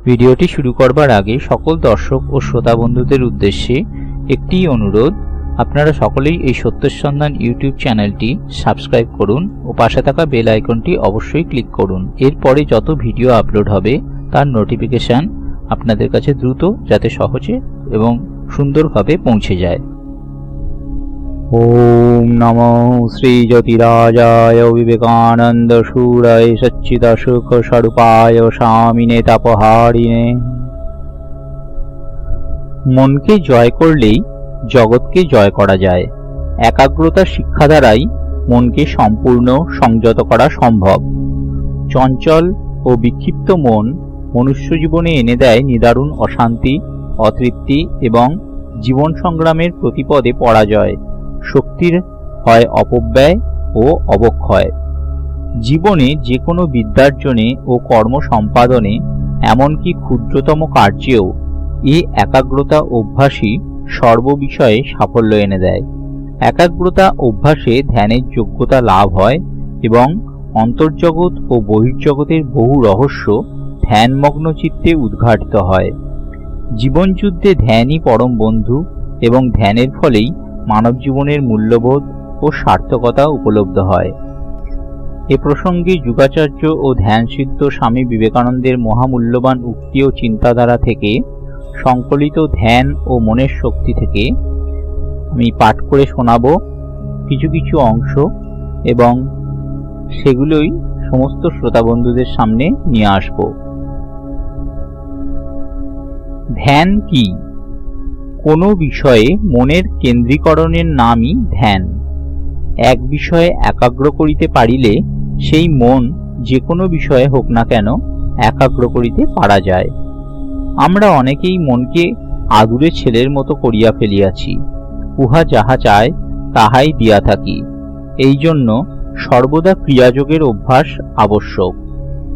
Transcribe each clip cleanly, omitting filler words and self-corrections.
ভিডিওটি শুরু করবার আগে সকল দর্শক ও শ্রোতা বন্ধুদের উদ্দেশ্যে একটি অনুরোধ, আপনারা সকলেই এই সত্যের সন্ধান ইউটিউব চ্যানেলটি সাবস্ক্রাইব করুন ও পাশে থাকা বেল আইকনটি অবশ্যই ক্লিক করুন। এরপরে যত ভিডিও আপলোড হবে তার নোটিফিকেশন আপনাদের কাছে দ্রুত যাতে সহজে এবং সুন্দরভাবে পৌঁছে যায়। ওম নমো শ্রী জ্যোতিরাজায় বিবেকানন্দ সুরায় সচ্চিদ সুখ স্বরূপায় স্বামিনে তাপহারিণে। মনকে জয় করলেই জগৎকে জয় করা যায়। একাগ্রতার শিক্ষা দ্বারাই মনকে সম্পূর্ণ সংযত করা সম্ভব। চঞ্চল ও বিক্ষিপ্ত মন মনুষ্য জীবনে এনে দেয় নিদারুণ অশান্তি, অতৃপ্তি এবং জীবন সংগ্রামের প্রতিপদে পরাজয়। শক্তির হয় অপব্যয় ও অবক্ষয়। জীবনে যে কোনো বিদ্যার্জনে ও কর্ম সম্পাদনে, এমনকি ক্ষুদ্রতম কার্যেও এই একাগ্রতা অভ্যাসই সর্ববিষয়ে সাফল্য এনে দেয়। একাগ্রতা অভ্যাসে ধ্যানের যোগ্যতা লাভ হয় এবং অন্তর্জগৎ ও বহির্জগতের বহু রহস্য ধ্যানমগ্ন চিত্তে উদ্ঘাটিত হয়। জীবনযুদ্ধে ধ্যানই পরম বন্ধু এবং ধ্যানের ফলেই মানব জীবনের মূল্যবোধ ও সার্থকতা উপলব্ধ হয়। এ প্রসঙ্গে যুগাচার্য ও ধ্যানসিদ্ধ স্বামী বিবেকানন্দের মহামূল্যবান উক্তি ও চিন্তাধারা থেকে সংকলিত ধ্যান ও মনের শক্তি থেকে আমি পাঠ করে শোনাব কিছু কিছু অংশ এবং সেগুলোই সমস্ত শ্রোতা বন্ধুদের সামনে নিয়ে আসব। ধ্যান কি? কোনো বিষয়ে মনের কেন্দ্রীকরণের নামই ধ্যান। এক বিষয়ে একাগ্র করিতে পারিলে সেই মন যে কোনো বিষয়ে হোক না কেন একাগ্র করিতে পারা যায়। আমরা অনেকেই মনকে আদুরে ছেলের মতো করিয়া ফেলিয়াছি। উহা যাহা চায় তাহাই দিয়া থাকি। এই জন্য সর্বদা ক্রিয়াযোগের অভ্যাস আবশ্যক,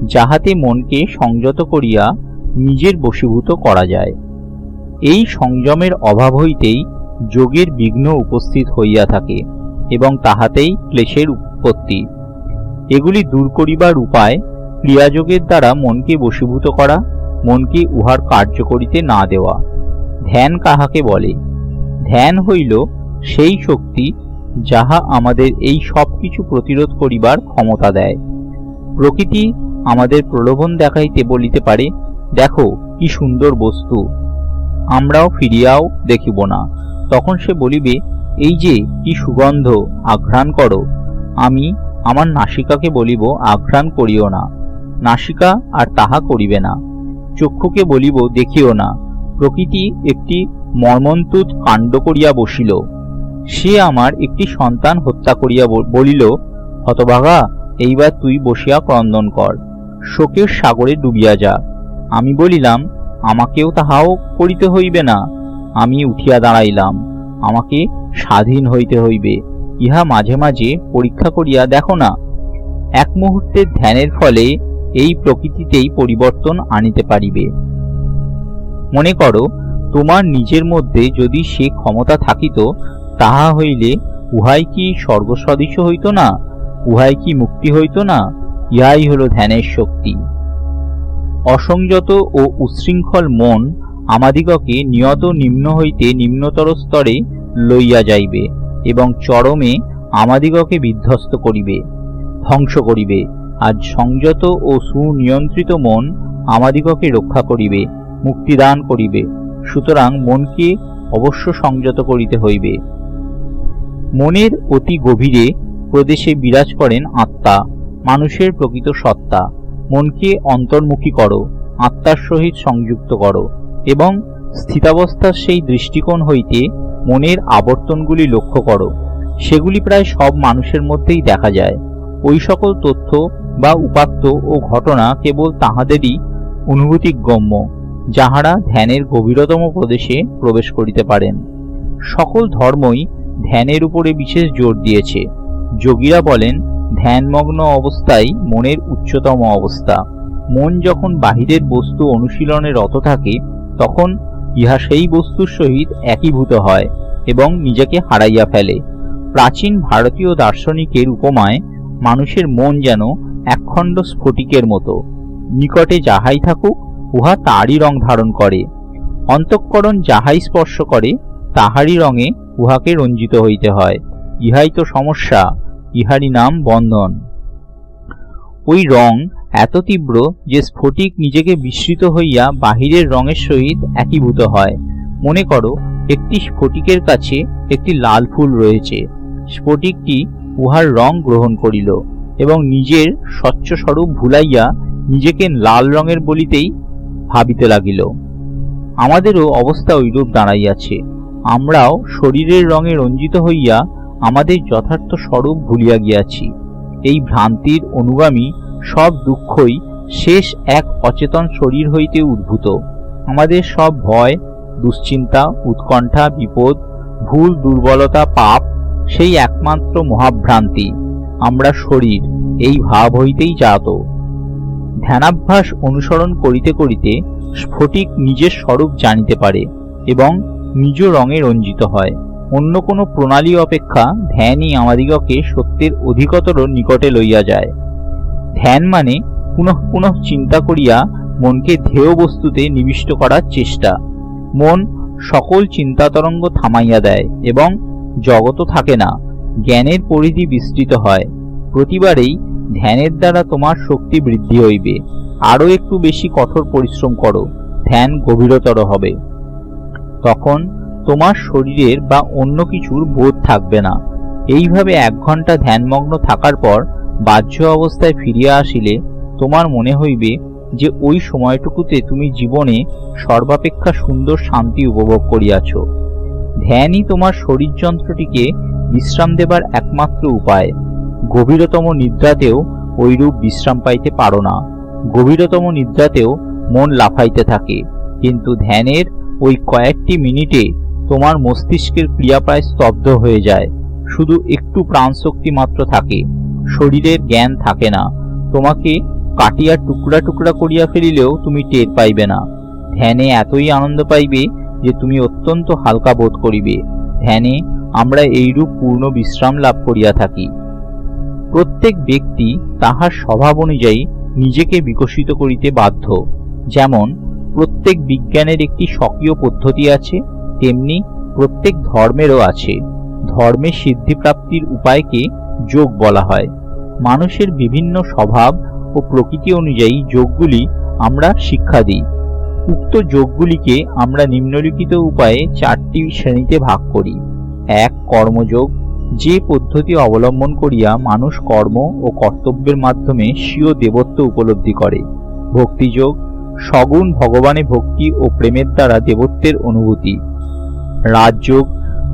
যাহাতে মনকে সংযত করিয়া নিজের বশীভূত করা যায়। এই সংযমের অভাব হইতেই যোগের বিঘ্ন উপস্থিত হইয়া থাকে এবং তাহাতেই ক্লেশের উৎপত্তি। এগুলি দূর করিবার উপায় ক্রিয়াযোগের দ্বারা মনকে বশীভূত করা, মনকে উহার কার্য করিতে না দেওয়া। ধ্যান কাহাকে বলে? ধ্যান হইল সেই শক্তি যাহা আমাদের এই সব কিছু প্রতিরোধ করিবার ক্ষমতা দেয়। প্রকৃতি আমাদের প্রলোভন দেখাইতে বলিতে পারে, দেখো কি সুন্দর বস্তু, আমরাও ফিরিয়াও দেখিব না। তখন সে বলিবে, এই যে কি সুগন্ধ, আঘ্রাণ করো। আমি আমার নাসিকাকে বলিব, আঘ্রাণ করিও না। নাসিকা আর তাহা করিবে না। চক্ষুকে বলিব, দেখিও না। প্রকৃতি একটি মর্মন্তুদ কাণ্ড করিয়া বসিল। সে আমার একটি সন্তান হত্যা করিয়া বলিল, হতভাগা, এইবার তুই বসিয়া ক্রন্দন কর, শোকের সাগরে ডুবিয়া যা। আমি বলিলাম, আমাকেও তাহাও করিতে হইবে না। আমি উঠিয়া দাঁড়াইলাম, আমাকে স্বাধীন হইতে হইবে। ইহা মাঝে মাঝে পরীক্ষা করিয়া দেখো না। এক মুহূর্তের ধ্যানের ফলে এই প্রকৃতিতেই পরিবর্তন আনিতে পারিবে। মনে করো, তোমার নিজের মধ্যে যদি সে ক্ষমতা থাকিত, তাহা হইলে উহাই কি স্বর্গ সদৃশ হইত না? উহাই কি মুক্তি হইত না? ইহাই হল ধ্যানের শক্তি। অসংযত ও উচ্ছৃঙ্খল মন আমাদিগকে নিয়ত নিম্ন হইতে নিম্নতর স্তরে লইয়া যাইবে এবং চরমে আমাদিগকে বিধ্বস্ত করিবে, ধ্বংস করিবে। আর সংযত ও সুনিয়ন্ত্রিত মন আমাদিগকে রক্ষা করিবে, মুক্তিদান করিবে। সুতরাং মনকে অবশ্য সংযত করিতে হইবে। মনের অতি গভীরে প্রদেশে বিরাজ করেন আত্মা, মানুষের প্রকৃত সত্তা। মনকে অন্তর্মুখী করো, আত্মার সহিত সংযুক্ত করো এবং স্থিতাবস্থার সেই দৃষ্টিকোণ হইতে মনের আবর্তনগুলি লক্ষ্য করো। সেগুলি প্রায় সব মানুষের মধ্যেই দেখা যায়। ওই সকল তথ্য বা উপাত্ত ও ঘটনা কেবল তাহাদেরই অনুভূতিগম্য, যাহারা ধ্যানের গভীরতম প্রদেশে প্রবেশ করিতে পারেন। সকল ধর্মই ধ্যানের উপরে বিশেষ জোর দিয়েছে। যোগীরা বলেন, ধ্যানমগ্ন অবস্থাই মনের উচ্চতম অবস্থা। মন যখন বাহিরের বস্তু অনুশীলনে রত থাকে, তখন ইহা সেই বস্তুর সহিত একীভূত হয় এবং নিজেকে হারাইয়া ফেলে। প্রাচীন ভারতীয় দার্শনিকের উপমায় মানুষের মন যেন একখণ্ড স্ফটিকের মতো, নিকটে যাহাই থাকুক উহা তারই রং ধারণ করে। অন্তঃকরণ যাহাই স্পর্শ করে তাহারই রঙে উহাকে রঞ্জিত হইতে হয়। ইহাই তো সমস্যা, ইহারই নাম বন্ধন। ওই রং এত তীব্র যে স্ফটিক নিজেকে বিস্মৃত হইয়া বাহিরের রঙের সহিত একীভূত হয়। মনে করো একটি স্ফটিকের কাছে একটি লাল ফুল রয়েছে। স্ফটিকটি উহার রং গ্রহণ করিল এবং নিজের স্বচ্ছ স্বরূপ ভুলাইয়া নিজেকে লাল রঙের বলিতেই ভাবিতে লাগিল। আমাদেরও অবস্থা ঐরূপ দাঁড়াইয়াছে। আমরাও শরীরের রঙে রঞ্জিত হইয়া আমাদের যথার্থ স্বরূপ ভুলিয়া গিয়াছি। এই ভ্রান্তির অনুগামী সব দুঃখই শেষ এক অচেতন শরীর হইতে উদ্ভূত। আমাদের সব ভয়, দুশ্চিন্তা, উৎকণ্ঠা, বিপদ, ভুল, দুর্বলতা, পাপ সেই একমাত্র মহাভ্রান্তি। আমরা শরীর, এই ভাব হইতেই জাত। ধ্যানাভ্যাস অনুসরণ করিতে করিতে স্ফটিক নিজের স্বরূপ জানিতে পারে এবং নিজ রঙে রঞ্জিত হয়। অন্য কোনো প্রণালী অপেক্ষা ধ্যানই আমাদিগকে সত্যের অধিকতর নিকটে লইয়া যায়। ধ্যান মানে পুনঃ পুনঃ চিন্তা করিয়া মনকে ধ্যেয় বস্তুতে নিবিষ্ট করার চেষ্টা। মন সকল চিন্তা তরঙ্গ থামাইয়া দেয় এবং জগৎ থাকে না, জ্ঞানের পরিধি বিস্তৃত হয়। প্রতিবারেই ধ্যানের দ্বারা তোমার শক্তি বৃদ্ধি হইবে। আরো একটু বেশি কঠোর পরিশ্রম করো, ধ্যান গভীরতর হবে। তখন তোমার শরীরের বা অন্য কিছুর বোধ থাকবে না। এইভাবে 1 ঘন্টা ধ্যানমগ্ন থাকার পর বাহ্য অবস্থায় ফিরিয়া আসিলে তোমার মনে হইবে যে ওই সময়টুকুতে তুমি জীবনে সর্বাপেক্ষা সুন্দর শান্তি উপভোগ করিয়াছ। ধ্যানই তোমার শরীরযন্ত্রটিকে বিশ্রাম দেবার একমাত্র উপায়। গভীরতম নিদ্রাতেও ঐরূপ বিশ্রাম পাইতে পারো না। গভীরতম নিদ্রাতেও মন লাফাইতে থাকে, কিন্তু ধ্যানের ওই কয়েকটি মিনিটে তোমার মস্তিষ্কের ক্রিয়া প্রায় স্তব্ধ হয়ে যায়। শুধু একটু প্রাণশক্তি মাত্র থাকে, শরীরের জ্ঞান থাকে না। তোমাকে কাটিয়া টুকরা টুকরা করিয়া ফেলিলেও তুমি টের পাইবে না। ধ্যানে এতই আনন্দ পাইবে যে তুমি অত্যন্ত হালকা বোধ করিবে। ধ্যানে আমরা এইরূপ পূর্ণ বিশ্রাম লাভ করিয়া থাকি। প্রত্যেক ব্যক্তি তাহার স্বভাব অনুযায়ী নিজেকে বিকশিত করিতে বাধ্য। যেমন প্রত্যেক বিজ্ঞানের একটি স্বকীয় পদ্ধতি আছে, তেমনি প্রত্যেক ধর্মেরও আছে। ধর্মের সিদ্ধিপ্রাপ্তির উপায়কে যোগ বলা হয়। মানুষের বিভিন্ন স্বভাব ও প্রকৃতি অনুযায়ী যোগগুলি আমরা শিক্ষা দিই। উক্ত যোগগুলিকে আমরা নিম্নলিখিত উপায়ে 4টি শ্রেণীতে ভাগ করি। 1. কর্মযোগ, যে পদ্ধতি অবলম্বন করিয়া মানুষ কর্ম ও কর্তব্যের মাধ্যমে স্বীয় দেবত্ব উপলব্ধি করে। ভক্তিযোগ, সগুণ ভগবানে ভক্তি ও প্রেমের দ্বারা দেবত্বের অনুভূতি। রাজযোগ,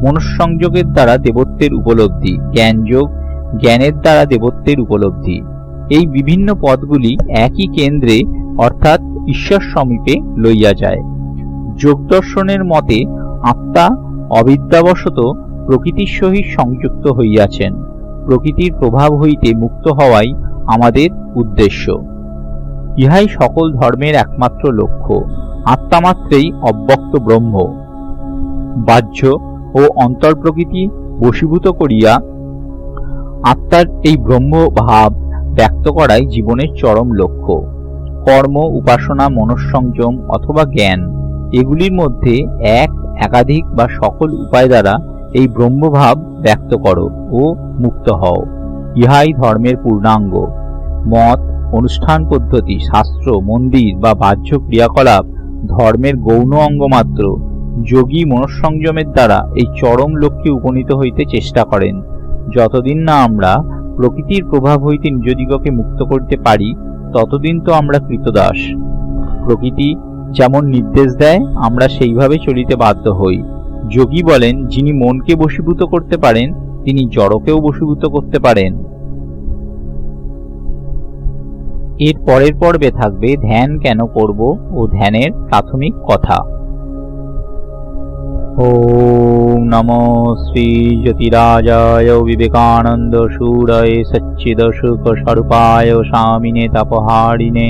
মনঃসংযোগের দ্বারা দেবত্বের উপলব্ধি। জ্ঞানযোগ, জ্ঞানের দ্বারা দেবত্বের উপলব্ধি। এই বিভিন্ন পদগুলি একই কেন্দ্রে অর্থাৎ ঈশ্বর সমীপে লইয়া যায়। যোগ দর্শনের মতে আত্মা অবিদ্যাবশত প্রকৃতির সহিত সংযুক্ত হইয়াছেন। প্রকৃতির প্রভাব হইতে মুক্ত হওয়াই আমাদের উদ্দেশ্য। ইহাই সকল ধর্মের একমাত্র লক্ষ্য। আত্মামাত্রেই অব্যক্ত ব্রহ্ম। বাহ্য ও অন্তর প্রকৃতি বশীভূত করিয়া আত্মার এই ব্রহ্ম ভাব ব্যক্ত করাই জীবনের চরম লক্ষ্য। কর্ম, উপাসনা, মনঃসংযম অথবা জ্ঞান, এগুলির মধ্যে একাধিক বা সকল উপায় দ্বারা এই ব্রহ্মভাব ব্যক্ত করো ও মুক্ত হও। ইহাই ধর্মের পূর্ণাঙ্গ। মত, অনুষ্ঠান পদ্ধতি, শাস্ত্র, মন্দির বা বাহ্য ক্রিয়াকলাপ ধর্মের গৌণ অঙ্গ মাত্র। যোগী মনঃসংযমের দ্বারা এই চরম লক্ষ্যে উপনীত হইতে চেষ্টা করেন। যতদিন না আমরা প্রকৃতির প্রভাব হইতে নিজদিগকে মুক্ত করতে পারি, ততদিন তো আমরা কৃতদাস। প্রকৃতি যেমন নির্দেশ দেয় আমরা সেইভাবে চলিতে বাধ্য হই। যোগী বলেন, যিনি মনকে বশীভূত করতে পারেন তিনি জড়কেও বশীভূত করতে পারেন। এর পরের পর্বে থাকবে ধ্যান কেন করব ও ধ্যানের প্রাথমিক কথা। ওম নমো শ্রী জ্যোতিরাজায় বিবেকানন্দ সুরায় সচ্চিদ সুখ স্বরূপায় স্বামিনে তাপহারিণে।